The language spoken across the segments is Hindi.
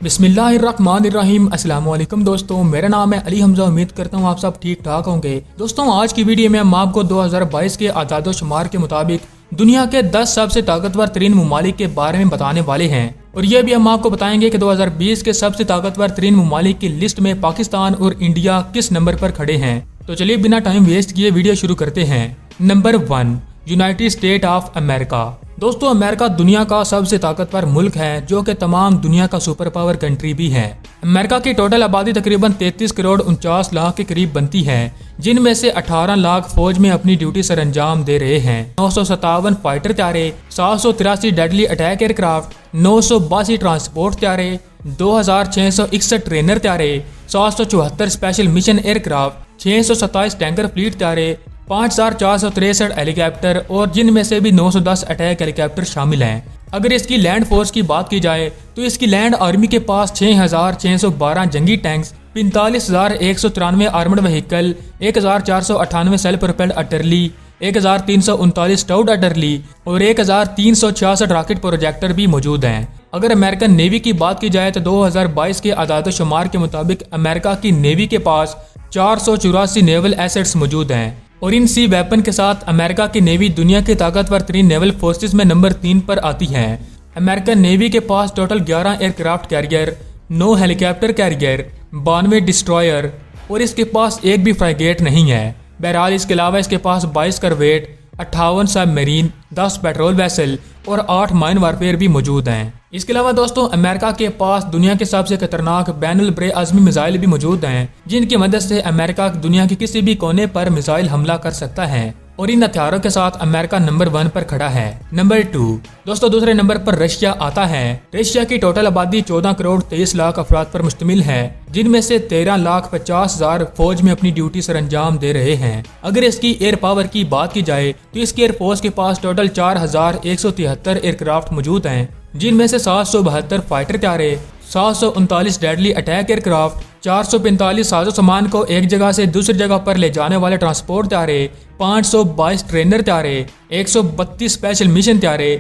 बिस्मिल्लाहिर्रहमानिर्रहीम। अस्सलाम वालेकुम दोस्तों, मेरा नाम है अली हमजा। उम्मीद करता हूँ आप सब ठीक ठाक होंगे। दोस्तों, आज की वीडियो में हम आपको 2022 के आदाद शुमार के मुताबिक दुनिया के 10 सबसे ताकतवर तरीन ममालिक के बारे में बताने वाले हैं और ये भी हम आपको बताएंगे कि 2020 के सबसे ताकतवर तरीन ममालिक की लिस्ट में पाकिस्तान और इंडिया किस नंबर पर खड़े हैं। तो चलिए बिना टाइम वेस्ट किए वीडियो शुरू करते हैं। Number 1, United state of America. दोस्तों, अमेरिका दुनिया का सबसे ताकतवर मुल्क है जो कि तमाम दुनिया का सुपर पावर कंट्री भी है। अमेरिका की टोटल आबादी तकरीबन 33 करोड़ 49 लाख के करीब बनती है, जिनमें से 18 लाख फौज में अपनी ड्यूटी सर अंजाम दे रहे हैं। 957 फाइटर त्यारे, 783 डेडली अटैक एयरक्राफ्ट, 982 ट्रांसपोर्ट त्यारे, 2661 ट्रेनर त्यारे, 774 special mission aircraft, 627 tanker fleet त्यारे, 5463 हेलीकॉप्टर और जिनमें से भी 910 अटैक हेलीकॉप्टर शामिल हैं। अगर इसकी लैंड फोर्स की बात की जाए तो इसकी लैंड आर्मी के पास 6612 जंगी tanks, 45,193 armed vehicle, 1498 self propelled artillery, 1339 towed artillery और 1366 रॉकेट प्रोजेक्टर भी मौजूद हैं। अगर अमेरिकन नेवी की बात की जाए तो 2022 के आदाद शुमार के मुताबिक अमेरिका की नेवी के पास 484 नेवल एसेट्स मौजूद हैं और इन सी वेपन के साथ अमेरिका की नेवी दुनिया की ताकतवर तरीन नेवल फोर्सेस में नंबर 3 पर आती है। अमेरिकन नेवी के पास total 11 aircraft carrier, 9 helicopter carrier, 92 destroyer और इसके पास एक भी फ्राइगेट नहीं है। बहरहाल इसके अलावा इसके पास 22 करवेट, 58 सबमरीन, 10 पेट्रोल वेसल और 8 माइन वारफेयर भी मौजूद हैं। इसके अलावा दोस्तों, अमेरिका के पास दुनिया के सबसे खतरनाक बैनुल बरे आज़मी मिसाइल भी मौजूद हैं, जिनकी मदद से अमेरिका दुनिया के किसी भी कोने पर मिसाइल हमला कर सकता है और इन हथियारों के साथ अमेरिका नंबर 1 पर खड़ा है। नंबर 2 दोस्तों, दूसरे नंबर पर रशिया आता है। रशिया की टोटल आबादी 14 करोड़ 23 लाख अफराद पर मुश्तमिल है, जिनमें से 13,50,000 फौज में अपनी ड्यूटी सर अंजाम दे रहे हैं। अगर इसकी एयर पावर की बात की जाए तो इसकी एयरफोर्स के पास टोटल 4173 एयरक्राफ्ट मौजूद हैं, जिनमें से 772 फाइटर त्यारे, 739 डेडली अटैक एयरक्राफ्ट, 445 साजो सामान को एक जगह से दूसरी जगह पर ले जाने वाले ट्रांसपोर्ट त्यारे, 522 ट्रेनर त्यारे, 132 स्पेशल मिशन त्यारे,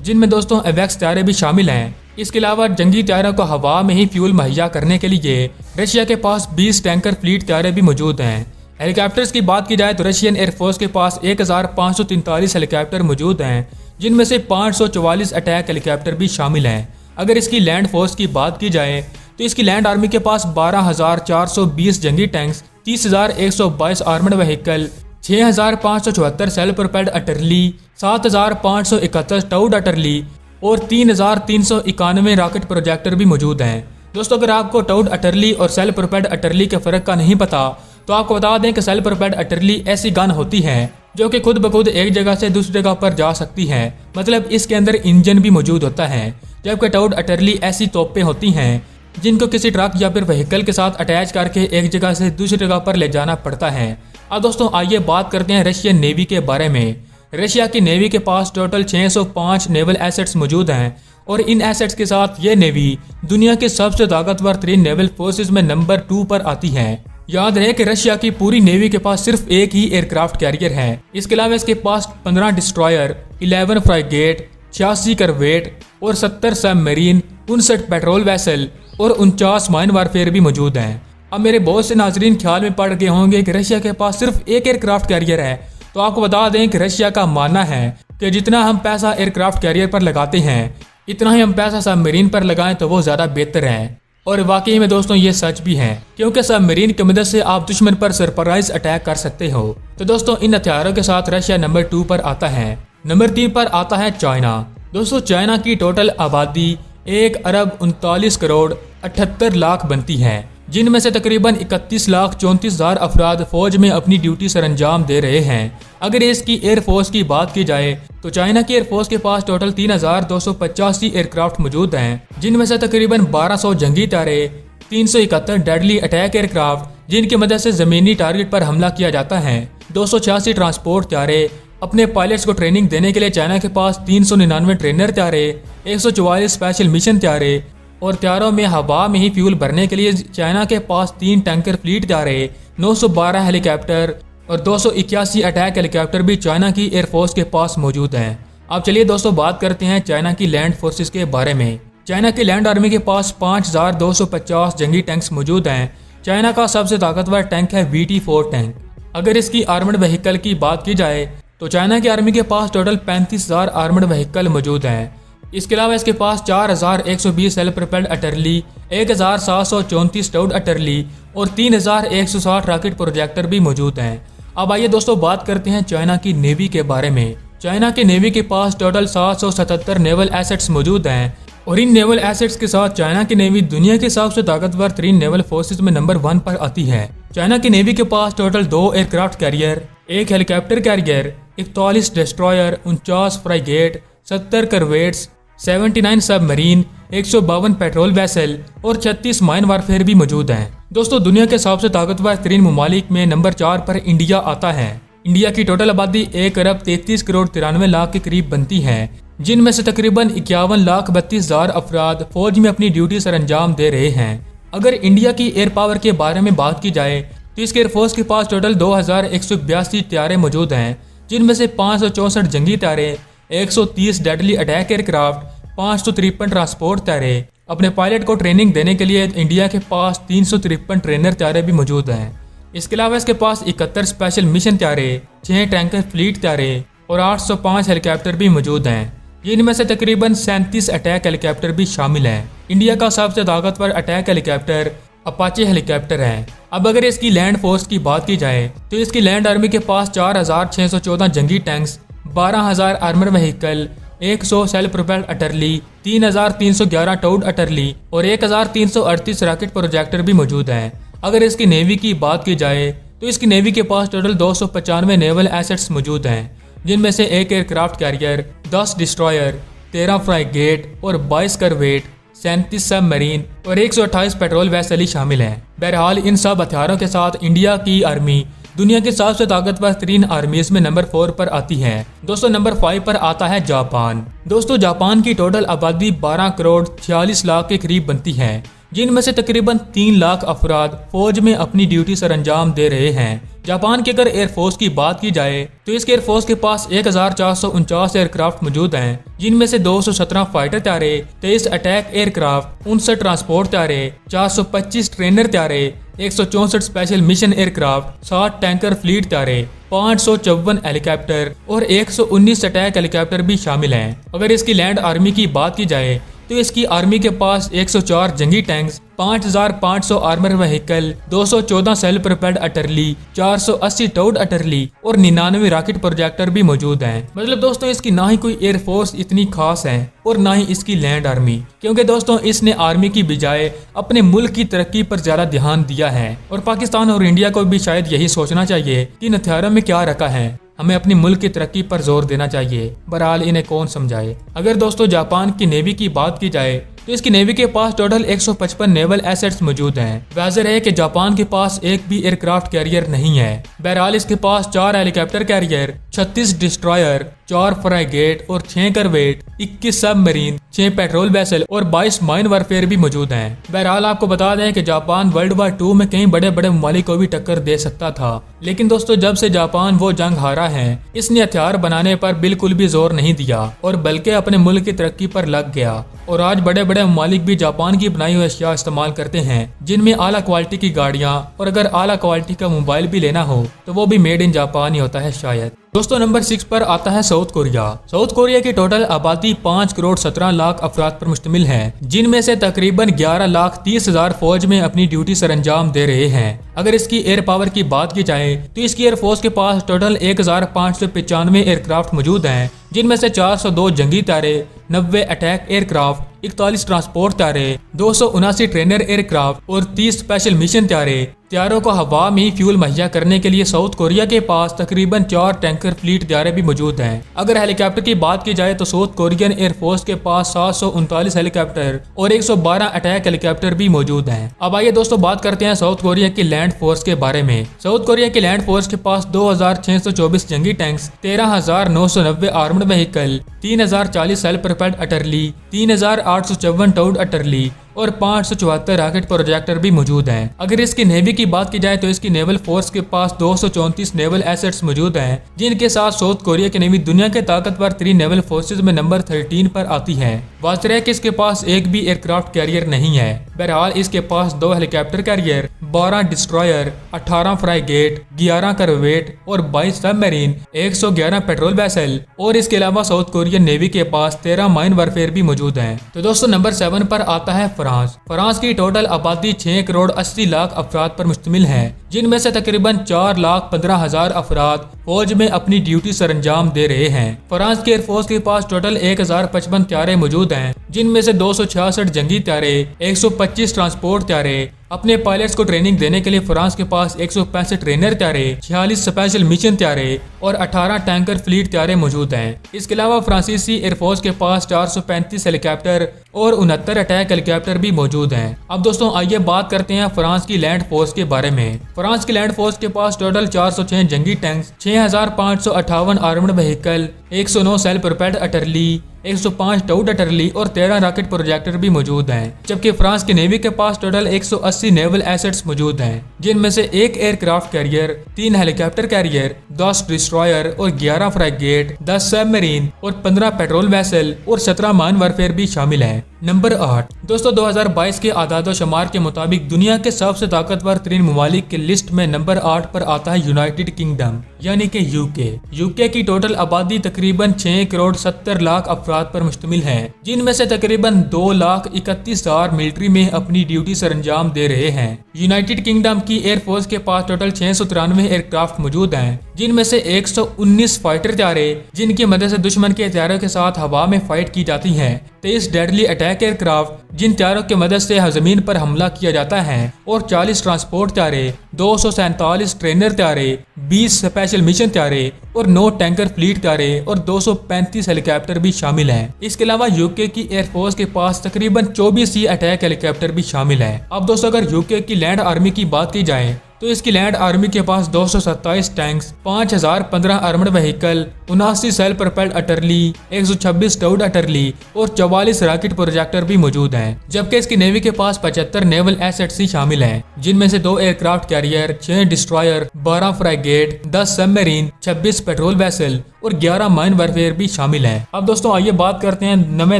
जिनमें दोस्तों एवेक्स त्यारे भी शामिल हैं। इसके अलावा जंगी त्यारों को हवा में ही फ्यूल मुहैया करने के लिए रशिया के पास 20 टैंकर फ्लीट त्यारे भी मौजूद हैं। हेलीकॉप्टर्स की बात की जाए तो रशियन एयरफोर्स के पास 1543 हेलीकॉप्टर मौजूद हैं, जिनमें से 544 अटैक हेलीकॉप्टर भी शामिल हैं। अगर इसकी लैंड फोर्स की बात की जाए तो इसकी लैंड आर्मी के पास 12,420 जंगी tanks, 30,122 armed vehicle, 6,574 self propelled artillery, 7,571 towed artillery और 3,391 रॉकेट प्रोजेक्टर भी मौजूद हैं। दोस्तों, अगर आपको टाउड अटरली और सेल्फ प्रोपेल्ड अटरली के फर्क का नहीं पता तो आपको बता दें कि सेल्फ प्रोपेल्ड अटरली ऐसी गन होती है जो कि खुद ब खुद एक जगह से दूसरी जगह पर जा सकती है, मतलब इसके अंदर इंजन भी मौजूद होता है। जबकि टाउड अटरली ऐसी तोपें होती हैं जिनको किसी ट्रक या फिर व्हीकल के साथ अटैच करके एक जगह से दूसरी जगह पर ले जाना पड़ता है। अब दोस्तों, आइए बात करते हैं रशियन नेवी के बारे में। रशिया की नेवी के पास टोटल 605 नेवल एसेट्स मौजूद हैं और इन एसेट्स के साथ ये नेवी दुनिया के सबसे ताकतवर तरीन नेवल फोर्सेस में नंबर 2 पर आती है। याद रहे कि रशिया की पूरी नेवी के पास सिर्फ एक ही एयरक्राफ्ट कैरियर है। इसके अलावा इसके पास 15 डिस्ट्रॉयर, 11 फ्राइगेट, 86 करवेट और 70 सबमरीन, 59 पेट्रोल वेसल और 49 माइन वारफेयर भी मौजूद हैं। अब मेरे बहुत से नाजरीन ख्याल में पड़ गए होंगे कि रशिया के पास सिर्फ एक एयरक्राफ्ट कैरियर है, तो आपको बता दें कि रशिया का मानना है कि जितना हम पैसा एयरक्राफ्ट कैरियर पर लगाते हैं इतना ही हम पैसा सबमरीन पर लगाएं तो वो ज़्यादा बेहतर है। और वाकई में दोस्तों ये सच भी है, क्योंकि सबमरीन की मदद से आप दुश्मन पर सरप्राइज अटैक कर सकते हो। तो दोस्तों, इन हथियारों के साथ रशिया नंबर 2 पर आता है। नंबर 3 पर आता है चाइना। दोस्तों, चाइना की टोटल आबादी 1 अरब 39 करोड़ 78 लाख बनती है, जिनमें से तकरीबन 31,34,000 अफराद फौज में अपनी ड्यूटी सर अंजाम दे रहे हैं। अगर इसकी एयरफोर्स की बात की जाए तो चाइना की एयरफोर्स के पास टोटल 3,285 एयरक्राफ्ट मौजूद हैं, जिनमें से तकरीबन 1200 जंगी तारे, 371 डेडली अटैक एयरक्राफ्ट जिनकी मदद से जमीनी टारगेट पर हमला किया जाता है, 286 ट्रांसपोर्ट त्यारे। अपने पायलट्स को ट्रेनिंग देने के लिए चाइना के पास 399 ट्रेनर त्यारे, 144 स्पेशल मिशन त्यारे और त्यारों में हवा में ही फ्यूल भरने के लिए चाइना के पास 3 टैंकर फ्लीट त्यारे, 912 हेलीकॉप्टर और 281 अटैक हेलीकॉप्टर भी चाइना की एयरफोर्स के पास मौजूद हैं। अब चलिए दोस्तों बात करते हैं चाइना की लैंड फोर्सेस के बारे में। चाइना की लैंड आर्मी के पास 5250 जंगी टैंक्स मौजूद हैं। चाइना का सबसे ताकतवर टैंक है VT-4 टैंक। अगर इसकी आर्मर्ड व्हीकल की बात की जाए तो चाइना की आर्मी के पास टोटल 35,000 आर्मर्ड व्हीकल मौजूद हैं। इसके अलावा इसके पास 4120 सेल्फ प्रोपेल्ड अटर्ली, 1734 टाउड अटर्ली और 3160 रॉकेट प्रोजेक्टर भी मौजूद हैं। अब आइए दोस्तों बात करते हैं चाइना की नेवी के बारे में। चाइना की नेवी के पास टोटल 777 नेवल एसेट्स मौजूद हैं और इन नेवल एसेट्स के साथ चाइना की नेवी दुनिया के सबसे ताकतवर 3 नेवल फोर्सेस में नंबर 1 पर आती है। चाइना की नेवी के पास total 2 aircraft carrier, 1 helicopter carrier, 41 destroyer, 49 frigate, 70 corvettes, 79 submarine, 152 patrol vessel और 36 माइन वारफेयर भी मौजूद हैं। दोस्तों दुनिया के सबसे ताकतवर 3 ममालिक में नंबर 4 पर इंडिया आता है। इंडिया की टोटल आबादी 1,33,93,00,000 के करीब बनती है, जिनमें से तकरीबन 51,32,000 अफराद फौज में अपनी ड्यूटी सर अंजाम दे रहे हैं। अगर इंडिया की एयर पावर के बारे में बात की जाए तो इसके एयरफोर्स के पास टोटल 2182 त्यारे मौजूद हैं, जिनमें से 564 जंगी त्यारे, 130 डेडली अटैक एयरक्राफ्ट, 553 ट्रांसपोर्ट त्यारे। अपने पायलट को ट्रेनिंग देने के लिए इंडिया के पास 353 ट्रेनर त्यारे भी मौजूद हैं। इसके अलावा इसके पास 71 स्पेशल मिशन त्यारे, 6 टैंकर फ्लीट त्यारे और 805 हेलीकॉप्टर भी मौजूद हैं, जिनमें से तकरीबन 37 अटैक हेलीकॉप्टर भी शामिल हैं। इंडिया का सबसे ताकतवर अटैक हेलीकॉप्टर अपाचे हेलीकॉप्टर है। अब अगर इसकी लैंड फोर्स की बात की जाए तो इसकी लैंड आर्मी के पास 4614 जंगी tanks, 12,000 armour vehicle, 100 self propelled artillery, 3,311 towed artillery और 1,338 रॉकेट प्रोजेक्टर भी मौजूद हैं। अगर इसकी नेवी की बात की जाए तो इसकी नेवी के पास टोटल 295 नेवल एसेट्स मौजूद हैं, जिनमें से 1 एयरक्राफ्ट कैरियर, 10 डिस्ट्रॉयर, 13 फ्राइगेट और 22 करवेट, 37 सबमरीन और 128 पेट्रोल वेसल शामिल हैं। बहरहाल इन सब हथियारों के साथ इंडिया की आर्मी दुनिया की सबसे ताकतवर 3 आर्मीज में नंबर 4 पर आती है। दोस्तों नंबर 5 पर आता है जापान। दोस्तों जापान की टोटल आबादी 12 करोड़ 46 लाख के करीब बनती है, जिनमें से तकरीबन 3 लाख अफराद फौज में अपनी ड्यूटी सर अंजाम दे रहे हैं। जापान की अगर एयरफोर्स की बात की जाए तो इसके एयरफोर्स के पास 1449 एयरक्राफ्ट मौजूद हैं, जिनमें से 217 फाइटर त्यारे, 23 अटैक एयरक्राफ्ट, 59 ट्रांसपोर्ट त्यारे, 425 ट्रेनर त्यारे, 164 special mission aircraft, 60 tanker fleet त्यारे, 554 हेलीकॉप्टर और 119 अटैक हेलीकॉप्टर भी शामिल हैं। अगर इसकी लैंड आर्मी की बात की जाए तो इसकी आर्मी के पास 104 जंगी tanks, 5,500 armour vehicle, 214 self propelled artillery, 480 towed artillery और 99 रॉकेट प्रोजेक्टर भी मौजूद हैं। मतलब दोस्तों इसकी ना ही कोई एयरफोर्स इतनी खास है और ना ही इसकी लैंड आर्मी, क्योंकि दोस्तों इसने आर्मी की बजाय अपने मुल्क की तरक्की पर ज्यादा ध्यान दिया है। और पाकिस्तान और इंडिया को भी शायद यही सोचना चाहिए कि इन हथियारों में क्या रखा है, हमें अपनी मुल्क की तरक्की पर जोर देना चाहिए। बहरहाल इन्हें कौन समझाए। अगर दोस्तों जापान की नेवी की बात की जाए तो इसकी नेवी के पास टोटल 155 नेवल एसेट्स मौजूद हैं। वाज़ेह है कि जापान के पास एक भी एयरक्राफ्ट कैरियर नहीं है। बहरहाल इसके पास 4 हेलीकॉप्टर कैरियर, 36 डिस्ट्रॉयर, 4 फ्राइगेट और 6 करवेट, 21 सबमरीन, 6 पेट्रोल वेसल और 22 माइन वारफेयर भी मौजूद हैं। बहरहाल आपको बता दें कि जापान वर्ल्ड वार 2 में कई बड़े बड़े ममालिक को भी टक्कर दे सकता था, लेकिन दोस्तों जब से जापान वो जंग हारा है, इसने हथियार बनाने पर बिल्कुल भी जोर नहीं दिया और बल्कि अपने मुल्क की तरक्की पर लग गया। और आज बड़े बड़े ममालिक भी जापान की बनाई हुई अशिया इस्तेमाल करते हैं, जिनमें आला क्वालिटी की गाड़ियां और अगर आला क्वालिटी का मोबाइल भी लेना हो तो वो भी मेड इन जापान ही होता है शायद। दोस्तों नंबर 6 पर आता है साउथ कोरिया। साउथ कोरिया की टोटल आबादी 5 करोड़ 17 लाख अफराद पर मुश्तमिल है, जिनमें से तकरीबन 11,30,000 फौज में अपनी ड्यूटी सर अंजाम दे रहे हैं। अगर इसकी एयर पावर की बात की जाए तो इसकी एयरफोर्स के पास टोटल 1,595 एयरक्राफ्ट मौजूद हैं, जिनमें से 402 जंगी तारे, 90 अटैक एयरक्राफ्ट, 41 ट्रांसपोर्ट त्यारे, 279 ट्रेनर एयरक्राफ्ट और 30 स्पेशल मिशन त्यारे। त्यारों को हवा में फ्यूल मुहैया करने के लिए साउथ कोरिया के पास तकरीबन 4 टैंकर फ्लीट त्यारे भी मौजूद हैं। अगर हेलीकॉप्टर की बात की जाए तो साउथ कोरियन एयरफोर्स के पास 739 हेलीकॉप्टर और 112 अटैक हेलीकॉप्टर भी मौजूद हैं। अब आइए दोस्तों बात करते हैं साउथ कोरिया की लैंड फोर्स के बारे में। साउथ कोरिया की लैंड फोर्स के पास 2,624 जंगी tanks, 13,990 armed vehicle, 3,040 self propelled artillery, 3,000 854 towed artillery और 574 रॉकेट प्रोजेक्टर भी मौजूद हैं। अगर इसकी नेवी की बात की जाए तो इसकी नेवल फोर्स के पास 234 नेवल एसेट्स मौजूद हैं, जिनके साथ साउथ कोरिया की नेवी दुनिया के ताकतवर 3 नेवल फोर्सेज में नंबर 13 पर आती है। वाज़ेह है कि इसके पास एक भी एयरक्राफ्ट कैरियर नहीं है। बहरहाल इसके पास 2 हेलीकॉप्टर कैरियर, 12 डिस्ट्रॉयर, 18 फ्राइगेट, 11 करवेट और 22 सबमरीन, 111 पेट्रोल वेसल और इसके अलावा साउथ कोरियन नेवी के पास 13 माइन वारफेयर भी मौजूद हैं। तो दोस्तों नंबर 7 पर आता है फ्रांस की टोटल आबादी 6 करोड़ 80 लाख अफराद पर मुश्तमिल है, जिनमें से तकरीबन 4,15,000 अफराद फौज में अपनी ड्यूटी सरंजाम दे रहे हैं। फ्रांस की एयरफोर्स के पास टोटल 1055 त्यारे मौजूद हैं, जिनमें से 266 जंगी त्यारे, 125 ट्रांसपोर्ट त्यारे। अपने पायलट्स को ट्रेनिंग देने के लिए फ्रांस के पास 165 ट्रेनर त्यारे, 46 स्पेशल मिशन त्यारे और 18 टैंकर फ्लीट त्यारे मौजूद हैं। इसके अलावा फ्रांसीसी एयरफोर्स के पास 435 हेलीकॉप्टर और 69 अटैक हेलीकॉप्टर भी मौजूद हैं। अब दोस्तों आइए बात करते हैं फ्रांस की लैंड फोर्स के बारे में। फ्रांस की लैंड फोर्स के पास टोटल 406 जंगी tanks, 6558 armed vehicle, 109 self propelled artillery, 105 towed artillery और 13 रॉकेट प्रोजेक्टर भी मौजूद हैं। जबकि फ्रांस की नेवी के पास टोटल 180 नेवल एसेट्स मौजूद हैं, जिनमें से 1 aircraft carrier, 3 helicopter career, 10 destroyer और 11 फ्राइगेट, 10 सबमरीन और 15 पेट्रोल वेसल और 17 माइन वारफेयर भी शामिल हैं। नंबर 8 दोस्तों 2022 के आदादो शुमार के मुताबिक दुनिया के सबसे ताकतवर 3 ममालिक की लिस्ट में नंबर 8 पर आता है यूनाइटेड किंगडम यानी कि यूके की टोटल आबादी तकरीबन 6 करोड़ 70 लाख अफराद पर मुश्तमिल है, जिनमें से तकरीबन 2,31,000 मिलिट्री में अपनी ड्यूटी सरंजाम दे रहे हैं। यूनाइटेड किंगडम की एयरफोर्स के पास टोटल 693 एयरक्राफ्ट मौजूद हैं, जिनमें से 119 फाइटर त्यारे, जिनकी मदद से दुश्मन के हथियारों के साथ हवा में फाइट की जाती है, 23 डेडली अटैक एयरक्राफ्ट, जिन त्यारों की मदद से जमीन पर हमला किया जाता है, और 40 ट्रांसपोर्ट त्यारे, 247 ट्रेनर त्यारे, 20 स्पेशल मिशन त्यारे और 9 टैंकर फ्लीट त्यारे और 235 हेलीकॉप्टर भी शामिल हैं। इसके अलावा यूके की एयरफोर्स के पास तकरीबन 24 एटैक हेलीकॉप्टर भी शामिल हैं। अब दोस्तों अगर यूके की लैंड आर्मी की बात की जाए तो इसकी लैंड आर्मी के पास 227 tanks, 5015 armed vehicle, 79 self propelled artillery, 126 towed artillery और 44 रॉकेट प्रोजेक्टर भी मौजूद हैं। जबकि इसकी नेवी के पास 75 नेवल एसेट्स ही शामिल हैं, जिनमें से 2 aircraft career, 6 destroyer, 12 फ्राइगेट, 10 submarine, 26 petrol vessel और 11 माइन वारफेयर भी शामिल हैं। अब दोस्तों आइए बात करते हैं नवे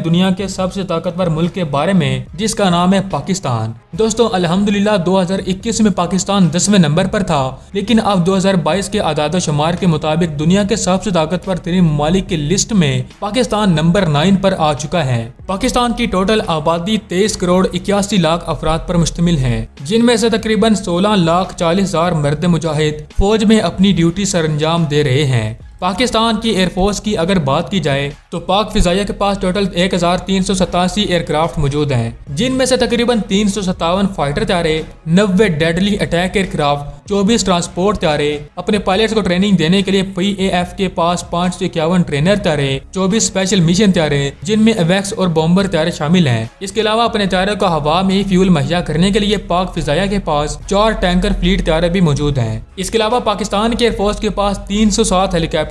दुनिया के सबसे ताकतवर मुल्क के बारे में, जिसका नाम है पाकिस्तान। दोस्तों अल्हम्दुलिल्लाह 2021 में पाकिस्तान 10वें नंबर पर था, लेकिन अब 2022 के आदादो शुमार के मुताबिक दुनिया के सबसे ताकतवर 3 ममालिक की लिस्ट में पाकिस्तान नंबर 9 पर आ चुका है। पाकिस्तान की टोटल आबादी 23 करोड़ 81 लाख अफराद पर मुश्तमिल है, जिनमें से तकरीबन 16,40,000 मर्द मुजाहिद फौज में अपनी ड्यूटी सरंजाम दे रहे हैं। पाकिस्तान की एयरफोर्स की अगर बात की जाए तो पाक फिजाइया के पास टोटल 1387 एयरक्राफ्ट मौजूद हैं, जिनमें से तकरीबन 357 फाइटर त्यारे, 90 डेडली अटैक एयरक्राफ्ट, 24 ट्रांसपोर्ट त्यारे। अपने पायलट्स को ट्रेनिंग देने के लिए PAF के पास 551 ट्रेनर त्यारे, 24 स्पेशल मिशन त्यारे, जिनमें एवेक्स और बॉम्बर त्यारे शामिल हैं। इसके अलावा अपने त्यारे को हवा में ही फ्यूल मुहैया करने के लिए पाक फिजाइया के पास 4 टैंकर फ्लीट त्यारे भी मौजूद हैं। इसके अलावा पाकिस्तान की एयरफोर्स के पास 307 हेलीकॉप्टर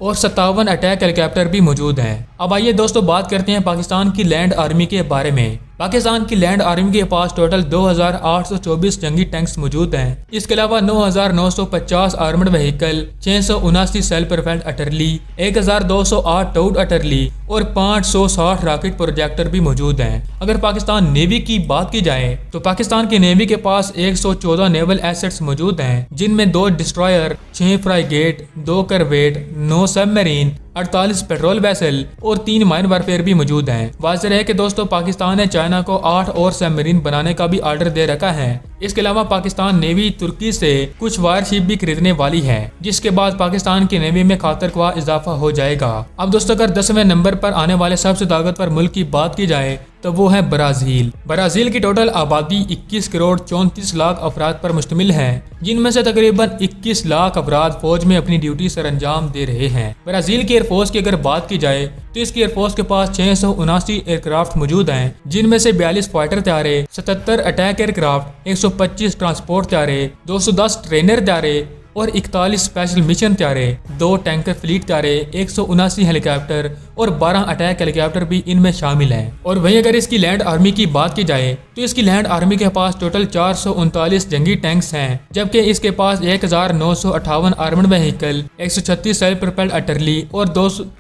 और 57 अटैक हेलीकॉप्टर भी मौजूद हैं। अब आइए दोस्तों बात करते हैं पाकिस्तान की लैंड आर्मी के बारे में। पाकिस्तान की लैंड आर्मी के पास टोटल 2,824 जंगी टैंक्स मौजूद हैं। इसके अलावा 9,950 armed vehicle, 679 self propelled artillery, 1,208 towed artillery और 560 रॉकेट प्रोजेक्टर भी मौजूद हैं। अगर पाकिस्तान नेवी की बात की जाए तो पाकिस्तान की नेवी के पास 114 नेवल एसेट्स मौजूद हैं, जिनमें 2 destroyer, 6 फ्राइगेट, 2 kerb weight, 9 submarine, 48 petrol vessel और 3 माइन वारफेयर भी मौजूद हैं। वाज़ेह है कि दोस्तों पाकिस्तान ने चाइना को 8 और सबमरीन बनाने का भी ऑर्डर दे रखा है। इसके अलावा पाकिस्तान नेवी तुर्की से कुछ वारशिप भी खरीदने वाली है, जिसके बाद पाकिस्तान की नेवी में खातरख्वाह इजाफा हो जाएगा। अब दोस्तों अगर 10वें नंबर पर आने वाले सबसे ताकतवर मुल्क की बात की जाए तो वो है ब्राजील। ब्राजील की टोटल आबादी 21 करोड़ 34 लाख अफराद पर मुश्तमिल है, जिनमें से तकरीबन 21 लाख अफराद फौज में अपनी ड्यूटी सरंजाम दे रहे हैं। ब्राजील की एयरफोर्स की अगर बात की जाए तो इसकी एयरफोर्स के पास 679 एयरक्राफ्ट मौजूद हैं, जिनमें से 42 फाइटर त्यारे, 77 अटैक एयरक्राफ्ट, 125 ट्रांसपोर्ट त्यारे, 210 ट्रेनर त्यारे और 41 स्पेशल मिशन तैयारे, 2 टैंकर फ्लीट तैयारे, 179 हेलीकॉप्टर और 12 अटैक हेलीकॉप्टर भी इनमें शामिल हैं। और वहीं अगर इसकी लैंड आर्मी की बात की जाए तो इसकी लैंड आर्मी के पास टोटल 439 जंगी टैंक्स हैं, जबकि इसके पास 1958 armoured vehicle, 136 self propelled artillery और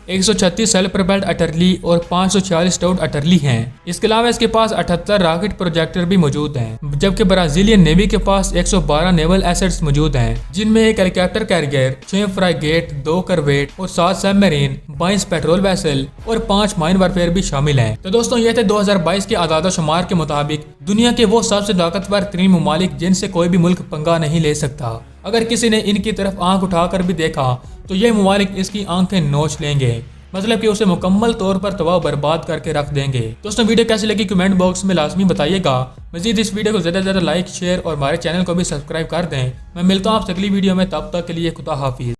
136 सेल्फ प्रोपेल्ड अटरली और 546 स्टाउट अटरली हैं। इसके अलावा इसके पास 78 रॉकेट प्रोजेक्टर भी मौजूद हैं, जबकि ब्राजीलियन नेवी के पास 112 नेवल एसेट्स मौजूद हैं, जिनमें एक हेलीकॉप्टर कैरियर, 6 फ्राइगेट, 2 करवेट और 7 सबमरीन, 22 पेट्रोल वेसल और 5 माइन वारफेयर भी शामिल हैं। तो दोस्तों ये थे 2022 के आदादोशुमार के मुताबिक दुनिया के वो सबसे ताकतवर 3 मुमालिक जिनसे कोई भी मुल्क पंगा नहीं ले सकता। अगर किसी ने इनकी तरफ आंख उठाकर भी देखा तो ये मुमालिक इसकी आंखें नोच लेंगे, मतलब कि उसे मुकम्मल तौर पर तबाह बर्बाद करके रख देंगे। दोस्तों वीडियो कैसी लगी कमेंट बॉक्स में लाजमी बताइएगा। मजीद इस वीडियो को ज़्यादा से ज़्यादा लाइक, शेयर और हमारे चैनल को भी सब्सक्राइब कर दें। मैं मिलता हूँ आपसे अगली वीडियो में, तब तक के लिए खुदा हाफिज़।